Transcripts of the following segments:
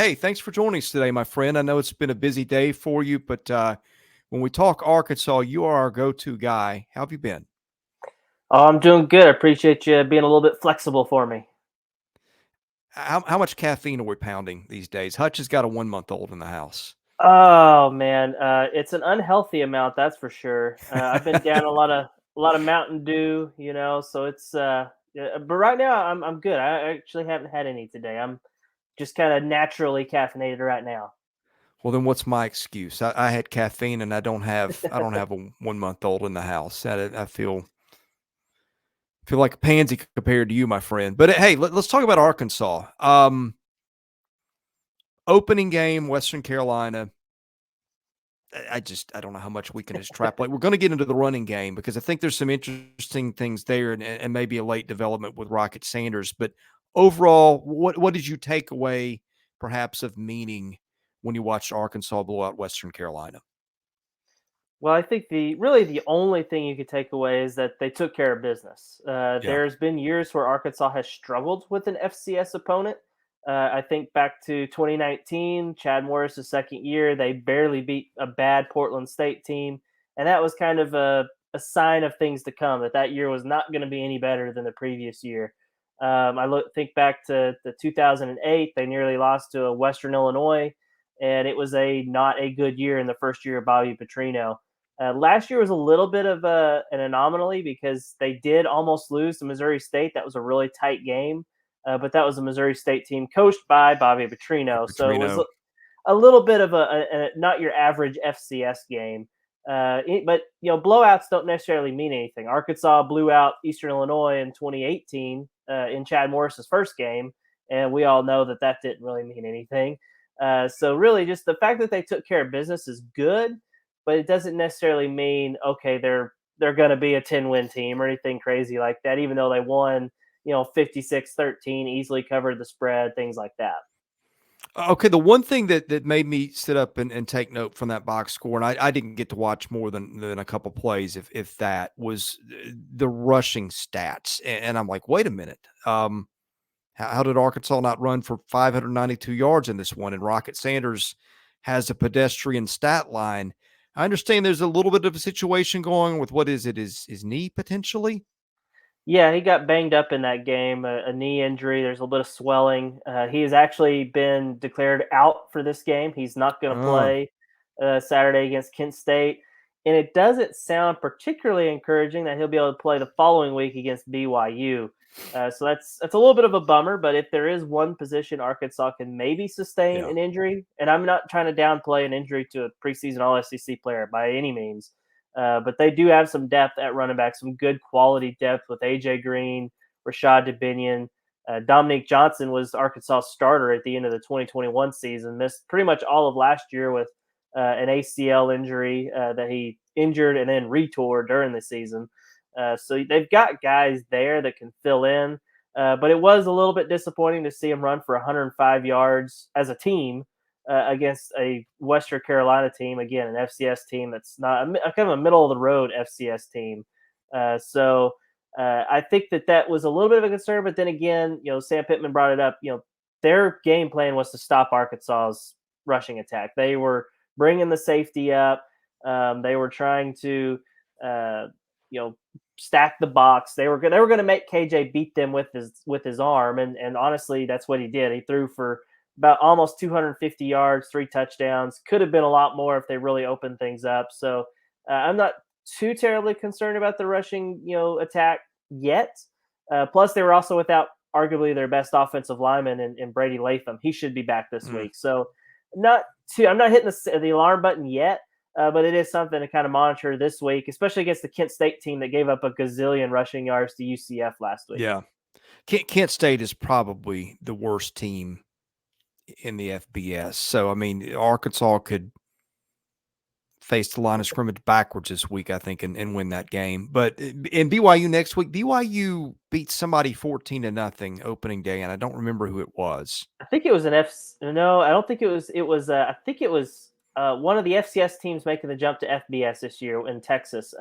Hey, thanks for joining us today, my friend. I know it's been a busy day for you, but when we talk Arkansas, you are our go-to guy. How have you been? Oh, I'm doing good. I appreciate you being a little bit flexible for me. How much caffeine are we pounding these days? Hutch has got a 1-month-old in the house. Oh man, it's an unhealthy amount, that's for sure. I've been down a lot of Mountain Dew, so it's yeah, but right now I'm good. I actually haven't had any today. I'm just kind of naturally caffeinated right now. Well, then what's my excuse? I had caffeine and I don't have a 1-month-old in the house. I feel like a pansy compared to you, my friend. But hey, let's talk about Arkansas. Opening game, Western Carolina. I don't know how much we can extrapolate. We're going to get into the running game because I think there's some interesting things there and maybe a late development with Rocket Sanders. But overall, what did you take away perhaps of meaning when you watched Arkansas blow out Western Carolina? Well, I think the only thing you could take away is that they took care of business. Yeah. There's been years where Arkansas has struggled with an FCS opponent. I think back to 2019, Chad Morris's second year, they barely beat a bad Portland State team, and that was kind of a sign of things to come. That year was not going to be any better than the previous year. Think back to the 2008, they nearly lost to a Western Illinois, and it was a not a good year in the first year of Bobby Petrino. Last year was a little bit of an anomaly because they did almost lose to Missouri State. That was a really tight game, but that was a Missouri State team coached by Bobby Petrino. So it was Petrino. a little bit of a not your average FCS game. But blowouts don't necessarily mean anything. Arkansas blew out Eastern Illinois in 2018 in Chad Morris's first game, and we all know that didn't really mean anything. So really, just the fact that they took care of business is good, but it doesn't necessarily mean okay they're going to be a 10-win team or anything crazy like that. Even though they won, 56-13, easily covered the spread, things like that. Okay, the one thing that made me sit up and take note from that box score, and I didn't get to watch more than a couple plays, if that was the rushing stats, and I'm like, wait a minute, how did Arkansas not run for 592 yards in this one? And Rocket Sanders has a pedestrian stat line. I understand there's a little bit of a situation going with what is it, his knee potentially? Yeah, he got banged up in that game, a knee injury. There's a little bit of swelling. He has actually been declared out for this game. He's not going to Oh, play Saturday against Kent State. And it doesn't sound particularly encouraging that he'll be able to play the following week against BYU. So that's a little bit of a bummer. But if there is one position Arkansas can maybe sustain yeah. an injury, and I'm not trying to downplay an injury to a preseason All SEC player by any means, but they do have some depth at running back, some good quality depth with AJ Green, Rashad DeBinion. Dominique Johnson was Arkansas' starter at the end of the 2021 season, missed pretty much all of last year with an ACL injury that he injured and then retore during the season. So they've got guys there that can fill in. But it was a little bit disappointing to see him run for 105 yards as a team against a Western Carolina team, again, an FCS team that's not a kind of a middle of the road FCS team. I think that was a little bit of a concern, but then again, Sam Pittman brought it up. Their game plan was to stop Arkansas's rushing attack. They were bringing the safety up. They were trying to, uh, you know, stack the box. They were going to make KJ beat them with his arm, and honestly, that's what he did. He threw for about almost 250 yards, 3 touchdowns. Could have been a lot more if they really opened things up. So I'm not too terribly concerned about the rushing, attack yet. Plus, they were also without arguably their best offensive lineman in Brady Latham. He should be back this Mm. week. So not too. I'm not hitting the alarm button yet. But it is something to kind of monitor this week, especially against the Kent State team that gave up a gazillion rushing yards to UCF last week. Yeah. Kent State is probably the worst team in the FBS. So, I mean, Arkansas could face the line of scrimmage backwards this week, I think, and win that game. But in BYU next week, BYU beat somebody 14-0 opening day, and I don't remember who it was. I think it was an F. No, I don't think it was. It was. I think it was one of the FCS teams making the jump to FBS this year in Texas.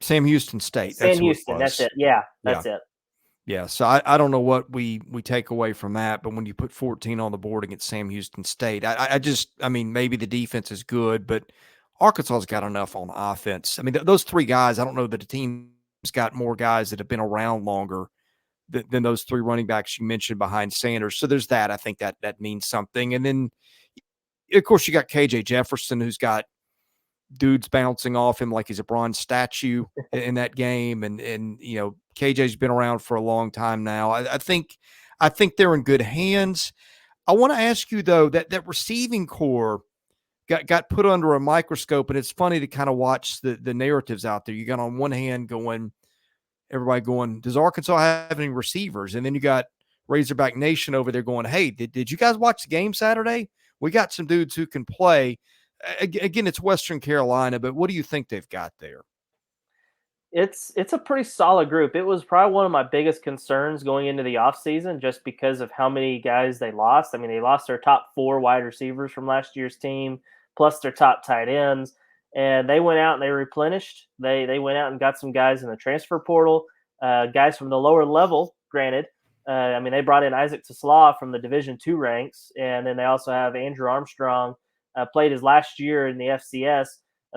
Sam Houston State. That's Sam who it Houston. That's was. it. Yeah, Yeah. that's it. Yeah, so I don't know what we take away from that, but when you put 14 on the board against Sam Houston State, I mean, maybe the defense is good, but Arkansas's got enough on offense. I mean, those three guys, I don't know that a team's got more guys that have been around longer than those three running backs you mentioned behind Sanders. So there's that. I think that means something. And then, of course, you got KJ Jefferson, who's got dudes bouncing off him like he's a bronze statue in that game. And KJ's been around for a long time now. I think they're in good hands. I want to ask you though, that receiving core got put under a microscope, and it's funny to kind of watch the narratives out there. You got on one hand everybody going, does Arkansas have any receivers? And then you got Razorback Nation over there going, hey, did you guys watch the game Saturday? We got some dudes who can play. Again, it's Western Carolina, but what do you think they've got there? It's a pretty solid group. It was probably one of my biggest concerns going into the offseason just because of how many guys they lost. I mean, they lost their top 4 wide receivers from last year's team, plus their top tight ends. And they went out and they replenished. They went out and got some guys in the transfer portal, guys from the lower level, granted. I mean, they brought in Isaac Taslaw from the Division II ranks. And then they also have Andrew Armstrong, played his last year in the FCS,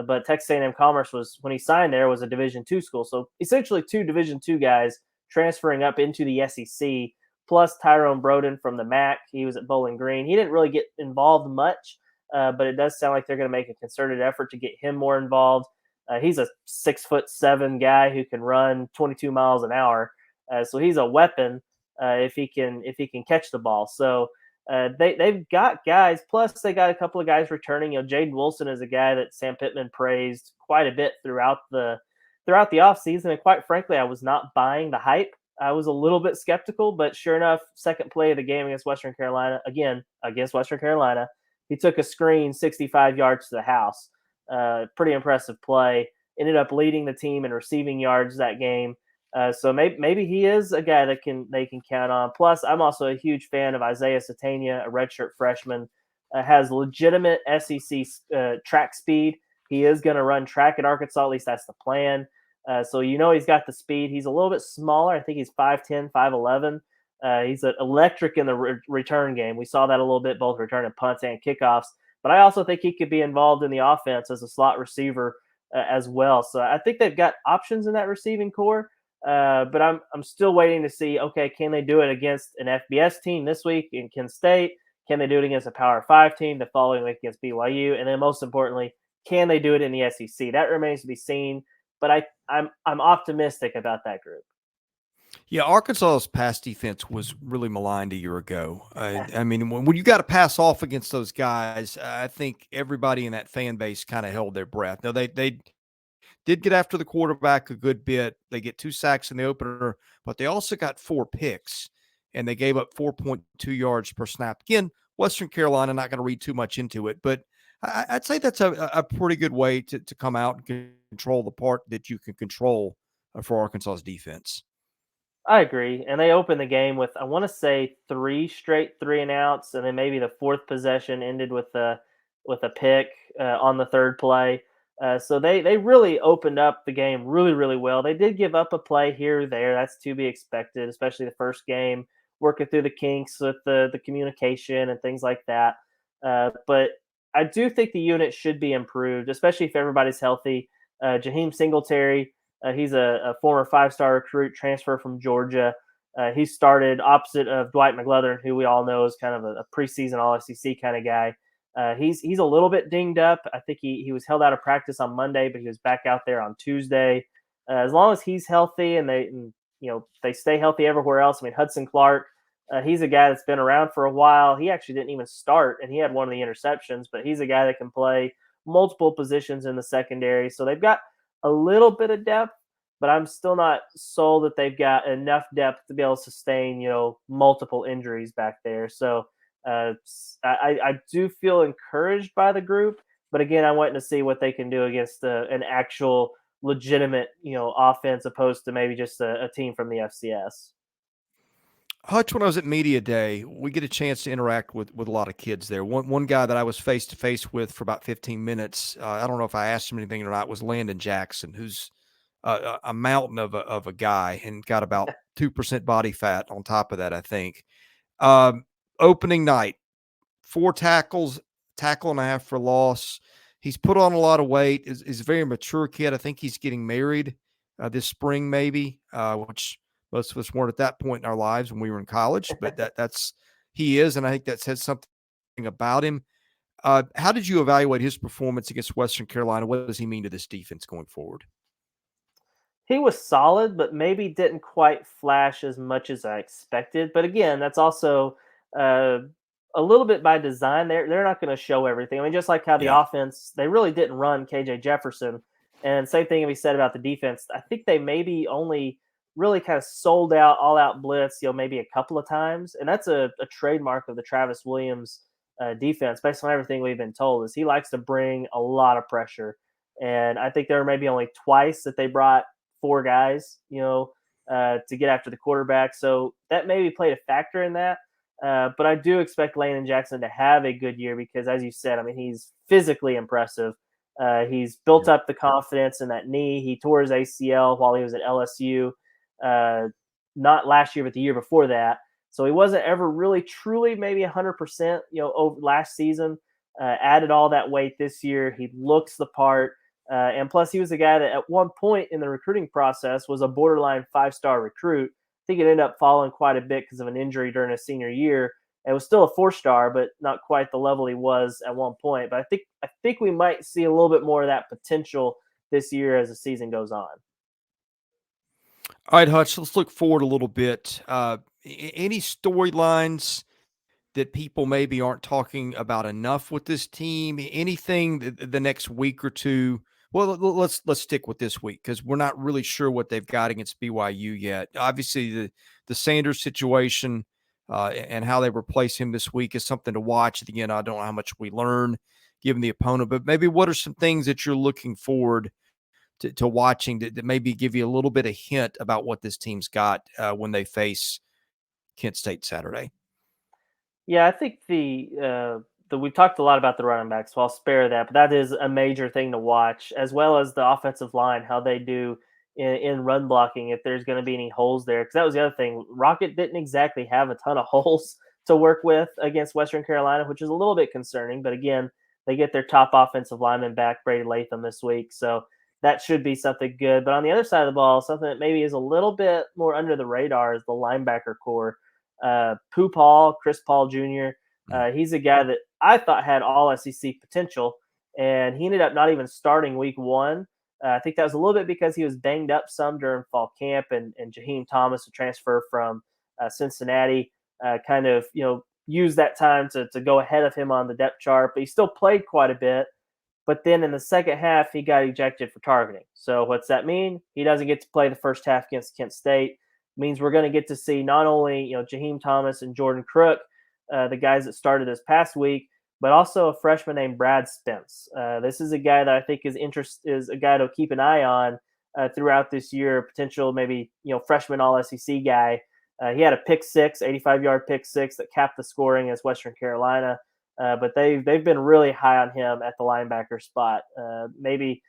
but Texas A&M Commerce was, when he signed there, was a Division II school. So essentially 2 Division II guys transferring up into the SEC, plus Tyrone Broden from the MAC. He was at Bowling Green. He didn't really get involved much, but it does sound like they're going to make a concerted effort to get him more involved. He's a 6'7" guy who can run 22 miles an hour, so he's a weapon if he can catch the ball. So they've got guys. Plus, they got a couple of guys returning. Jaden Wilson is a guy that Sam Pittman praised quite a bit throughout the offseason. And quite frankly, I was not buying the hype. I was a little bit skeptical, but sure enough, second play of the game against Western Carolina, he took a screen 65 yards to the house. Pretty impressive play. Ended up leading the team in receiving yards that game. So maybe he is a guy that they can count on. Plus, I'm also a huge fan of Isaiah Satania, a redshirt freshman, has legitimate SEC track speed. He is going to run track at Arkansas. At least that's the plan. So he's got the speed. He's a little bit smaller. I think he's 5'10", 5'11". He's electric in the return game. We saw that a little bit, both returning punts and kickoffs. But I also think he could be involved in the offense as a slot receiver as well. So I think they've got options in that receiving core. But I'm still waiting to see, okay, can they do it against an FBS team this week in Kent State? Can they do it against a Power 5 team the following week against BYU? And then most importantly, can they do it in the SEC? That remains to be seen, but I'm optimistic about that group. Yeah, Arkansas's pass defense was really maligned a year ago. I mean, when you got to pass off against those guys, I think everybody in that fan base kind of held their breath. Now, they did get after the quarterback a good bit. They get 2 sacks in the opener, but they also got 4 picks, and they gave up 4.2 yards per snap. Again, Western Carolina, not going to read too much into it, but I'd say that's a pretty good way to come out and control the part that you can control for Arkansas's defense. I agree. And they opened the game with, I want to say, 3 straight 3-and-outs, and then maybe the 4th possession ended with a pick on the 3rd play. So they really opened up the game really, really well. They did give up a play here or there. That's to be expected, especially the first game, working through the kinks with the communication and things like that. But I do think the unit should be improved, especially if everybody's healthy. Jaheim Singletary, he's a former 5-star recruit, transfer from Georgia. He started opposite of Dwight McGlothern, who we all know is kind of a preseason All-SEC kind of guy. He's a little bit dinged up. I think he was held out of practice on Monday, but he was back out there on Tuesday. As long as he's healthy and they stay healthy everywhere else. I mean, Hudson Clark, he's a guy that's been around for a while. He actually didn't even start, and he had one of the interceptions, but he's a guy that can play multiple positions in the secondary. So they've got a little bit of depth, but I'm still not sold that they've got enough depth to be able to sustain, multiple injuries back there. So I do feel encouraged by the group, but again, I'm waiting to see what they can do against an actual legitimate, offense opposed to maybe just a team from the FCS. Hutch, when I was at Media Day, we get a chance to interact with a lot of kids there. One guy that I was face to face with for about 15 minutes, I don't know if I asked him anything or not, was Landon Jackson, who's a mountain of a guy and got about 2% body fat on top of that, I think. Um, Opening night, 4 tackles, tackle and a half for loss. He's put on a lot of weight. Is a very mature kid. I think he's getting married this spring, maybe, which most of us weren't at that point in our lives when we were in college. But that's he is, and I think that says something about him. How did you evaluate his performance against Western Carolina? What does he mean to this defense going forward? He was solid, but maybe didn't quite flash as much as I expected. But again, that's also uh, a little bit by design. They're not going to show everything. I mean, just like how the Yeah. offense, they really didn't run KJ Jefferson, and same thing we said about the defense. I think they maybe only really kind of sold out, all out blitz, maybe a couple of times, and that's a trademark of the Travis Williams defense, based on everything we've been told. Is he likes to bring a lot of pressure, and I think there were maybe only twice that they brought 4 guys, to get after the quarterback. So that maybe played a factor in that. But I do expect Landon Jackson to have a good year because, as you said, I mean, he's physically impressive. He's built up the confidence in that knee. He tore his ACL while he was at LSU, not last year, but the year before that. So he wasn't ever really, truly, maybe 100%, over last season. Added all that weight this year. He looks the part. And plus, he was a guy that at one point in the recruiting process was a borderline 5-star recruit. I think it ended up falling quite a bit because of an injury during his senior year. It was still a 4-star, but not quite the level he was at one point. But I think we might see a little bit more of that potential this year as the season goes on. All right, Hutch, let's look forward a little bit. Any storylines that people maybe aren't talking about enough with this team? Anything the next week or two? Well, let's stick with this week because we're not really sure what they've got against BYU yet. Obviously, the Sanders situation and how they replace him this week is something to watch. Again, I don't know how much we learn given the opponent, but maybe what are some things that you're looking forward to watching that maybe give you a little bit of hint about what this team's got when they face Kent State Saturday? Yeah, I think the we talked a lot about the running backs, so I'll spare that. But that is a major thing to watch, as well as the offensive line, how they do in run blocking. If there's going to be any holes there, because that was the other thing. Rocket didn't exactly have a ton of holes to work with against Western Carolina, which is a little bit concerning. But again, they get their top offensive lineman back, Brady Latham, this week, so that should be something good. But on the other side of the ball, something that maybe is a little bit more under the radar is the linebacker core. Chris Paul Jr. He's a guy that I thought had all SEC potential, and he ended up not even starting week 1. I think that was a little bit because he was banged up some during fall camp, and Jaheim Thomas, a transfer from Cincinnati, kind of used that time to go ahead of him on the depth chart. But he still played quite a bit. But then in the second half, he got ejected for targeting. So what's that mean? He doesn't get to play the first half against Kent State. Means we're going to get to see not only Jaheim Thomas and Jordan Crook, the guys that started this past week, but also a freshman named Brad Spence. This is a guy that I think is a guy to keep an eye on throughout this year. Potential maybe freshman All SEC guy. He had a pick six, 85-yard pick six that capped the scoring as Western Carolina. But they've been really high on him at the linebacker spot. Maybe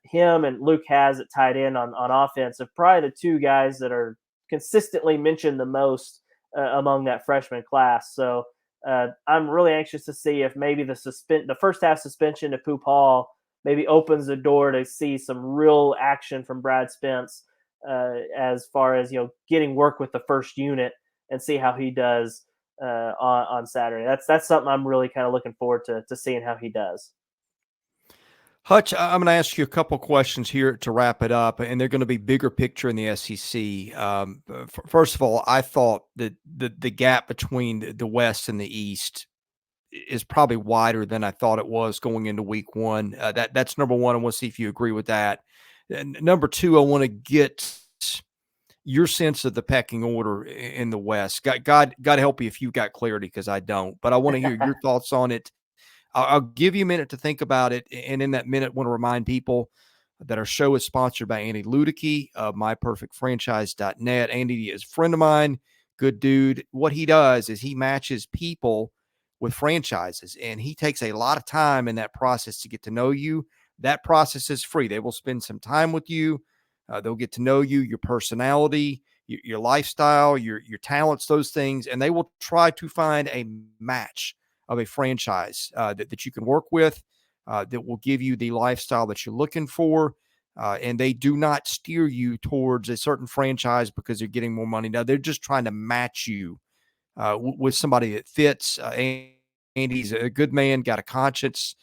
him and Luke Has at tight end on offense are probably the 2 guys that are consistently mentioned the most among that freshman class. So I'm really anxious to see if maybe the first half suspension to Poop Hall maybe opens the door to see some real action from Brad Spence as far as getting work with the first unit and see how he does on Saturday. That's something I'm really kind of looking forward to seeing how he does. Hutch, I'm going to ask you a couple questions here to wrap it up, and they're going to be bigger picture in the SEC. First of all, I thought that the gap between the West and the East is probably wider than I thought it was going into week 1. That's number one. I want to see if you agree with that. And number 2, I want to get your sense of the pecking order in the West. God help you if you got clarity, because I don't. But I want to hear your thoughts on it. I'll give you a minute to think about it. And in that minute, I want to remind people that our show is sponsored by Andy Ludicky of myperfectfranchise.net. Andy is a friend of mine, good dude. What he does is he matches people with franchises, and he takes a lot of time in that process to get to know you. That process is free. They will spend some time with you. They'll get to know you, your personality, your lifestyle, your talents, those things, and they will try to find a match of a franchise that you can work with, that will give you the lifestyle that you're looking for. And they do not steer you towards a certain franchise because they're getting more money. Now, they're just trying to match you with somebody that fits. Andy's a good man, got a conscience,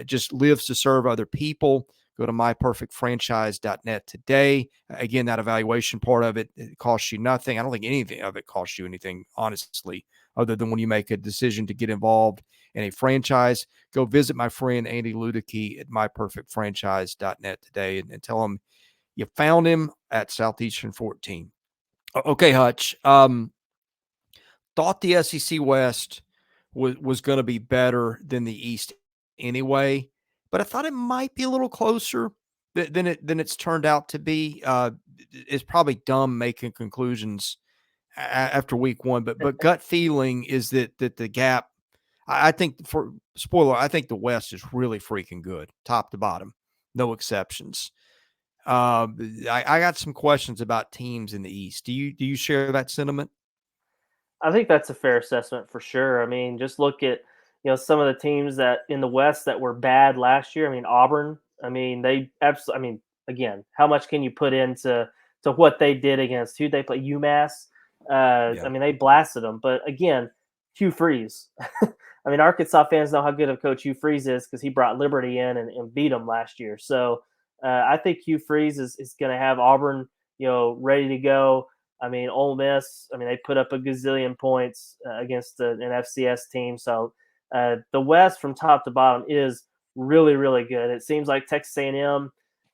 just lives to serve other people. Go to myperfectfranchise.net today. Again, that evaluation part of it costs you nothing. I don't think anything of it costs you anything, honestly, other than when you make a decision to get involved in a franchise. Go visit my friend Andy Ludicky at myperfectfranchise.net today and tell him you found him at Southeastern 14. Okay, Hutch. Thought the SEC West was going to be better than the East anyway, but I thought it might be a little closer than it's turned out to be. It's probably dumb making conclusions after week one, but gut feeling is that the gap. I think, for spoiler, I think the West is really freaking good, top to bottom, no exceptions. I got some questions about teams in the East. Do you share that sentiment? I think that's a fair assessment for sure. I mean, just look at some of the teams that in the West that were bad last year. I mean, Auburn. I mean, they absolutely. I mean, again, how much can you put into what they did against who they play? UMass. Yeah. I mean, they blasted them. But again, Hugh Freeze. I mean, Arkansas fans know how good of coach Hugh Freeze is because he brought Liberty in and beat them last year. So I think Hugh Freeze is going to have Auburn, ready to go. I mean, Ole Miss, I mean, they put up a gazillion points against an FCS team. So the West from top to bottom is really, really good. It seems like Texas A&M,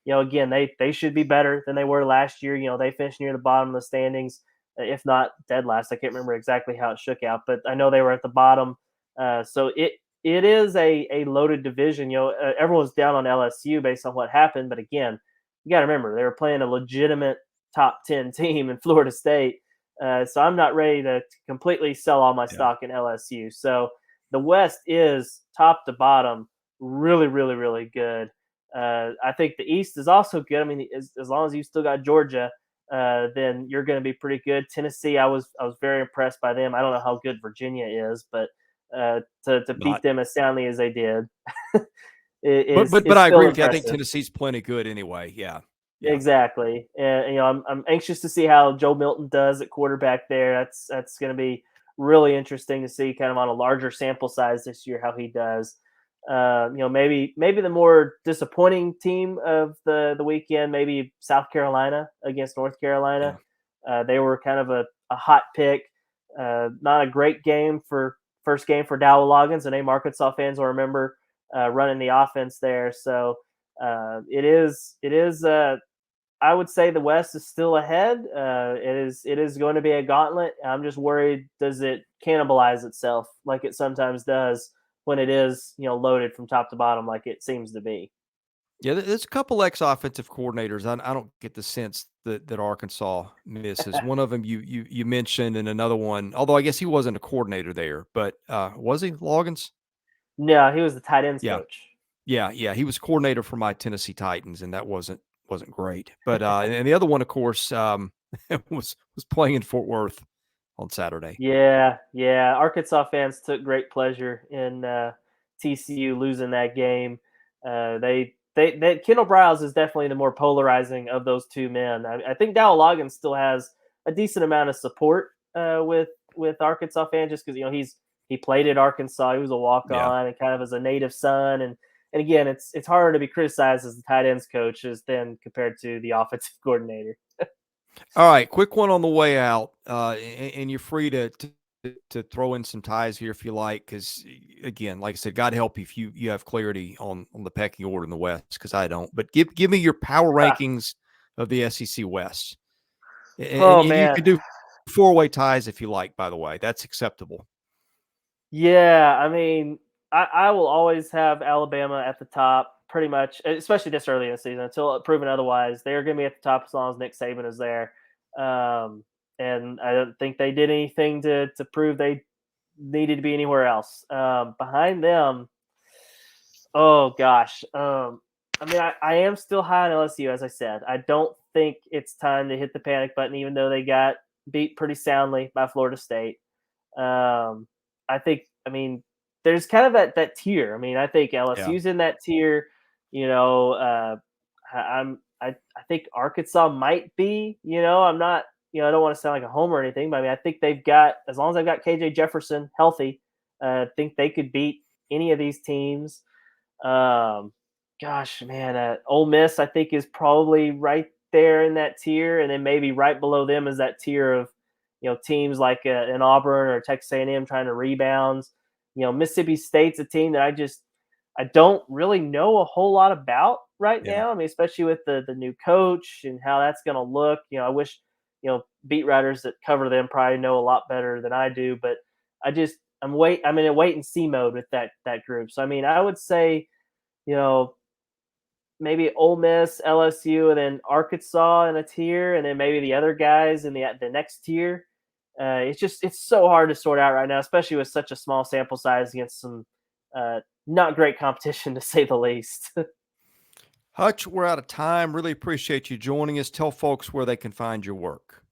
again, they should be better than they were last year. They finished near the bottom of the standings, if not dead last. I can't remember exactly how it shook out, but I know they were at the bottom. So it is a loaded division. Everyone's down on LSU based on what happened. But again, you got to remember, they were playing a legitimate top 10 team in Florida State. So I'm not ready to completely sell all my stock in LSU. So the West is top to bottom really, really, really good. I think the East is also good. I mean, as long as you still got Georgia, then you're going to be pretty good. Tennessee, I was very impressed by them. I don't know how good Virginia is, but to beat them as soundly as they did, but I agree with you. I think impressive. Tennessee's plenty good anyway. Yeah. Exactly, and I'm anxious to see how Joe Milton does at quarterback there. That's going to be really interesting to see, kind of on a larger sample size this year, how he does. Maybe the more disappointing team of the weekend, maybe South Carolina against North Carolina. Yeah. They were kind of a hot pick. Not a great game for first game for Dowell Loggins, and Arkansas fans will remember running the offense there. So it is. I would say the West is still ahead. It is going to be a gauntlet. I'm just worried, does it cannibalize itself like it sometimes does when it is, loaded from top to bottom like it seems to be? Yeah, there's a couple ex-offensive coordinators. I don't get the sense that Arkansas misses. One of them you mentioned, and another one, although I guess he wasn't a coordinator there, but was he, Loggins? No, he was the tight ends Yeah. coach. Yeah, he was coordinator for my Tennessee Titans, and that wasn't great. But and the other one, of course, was playing in Fort Worth on Saturday. Yeah. Arkansas fans took great pleasure in TCU losing that game. They Kendall Briles is definitely the more polarizing of those two men. I think Dowell Loggins still has a decent amount of support with Arkansas fans, just because he played at Arkansas. He was a walk Yeah. on and kind of as a native son. And again, it's harder to be criticized as the tight ends coach than compared to the offensive coordinator. All right, quick one on the way out, and you're free to throw in some ties here if you like, because again, like I said, God help you if you have clarity on the pecking order in the West, because I don't. But give me your power rankings of the SEC West, and Oh you man, can do four-way ties if you like. By the way, that's acceptable. yeah. I mean, I will always have Alabama at the top, pretty much, especially this early in the season. Until proven otherwise, they are going to be at the top as long as Nick Saban is there. And I don't think they did anything to prove they needed to be anywhere else. Behind them, oh gosh. I mean, I am still high on LSU, as I said. I don't think it's time to hit the panic button, even though they got beat pretty soundly by Florida State. I think, I mean, there's kind of that tier. I mean, I think Yeah. LSU's in that tier. I think Arkansas might be. I'm not. I don't want to sound like a homer or anything, but I mean, I think they've got, as long as they've got KJ Jefferson healthy, I think they could beat any of these teams. Gosh, man, Ole Miss I think is probably right there in that tier, and then maybe right below them is that tier of teams like an Auburn or Texas A&M trying to rebound. Mississippi State's a team that I don't really know a whole lot about right Yeah. now. I mean, especially with the new coach and how that's going to look. I wish beat writers that cover them probably know a lot better than I do, but I'm in a wait and see mode with that group. So I mean, I would say maybe Ole Miss, LSU, and then Arkansas in a tier, and then maybe the other guys in the next tier. It's so hard to sort out right now, especially with such a small sample size against some not great competition, to say the least. Hutch, we're out of time. Really appreciate you joining us. Tell folks where they can find your work.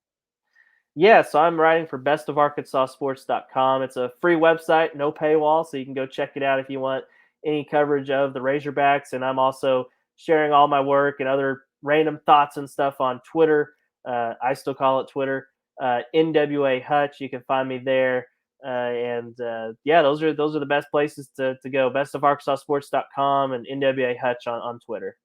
Yeah, so I'm writing for bestofarkansassports.com. It's a free website, no paywall, so you can go check it out if you want any coverage of the Razorbacks. And I'm also sharing all my work and other random thoughts and stuff on Twitter. I still call it Twitter. NWA Hutch. You can find me there. Yeah, those are the best places to go. Bestofarkansassports.com and NWA Hutch on Twitter.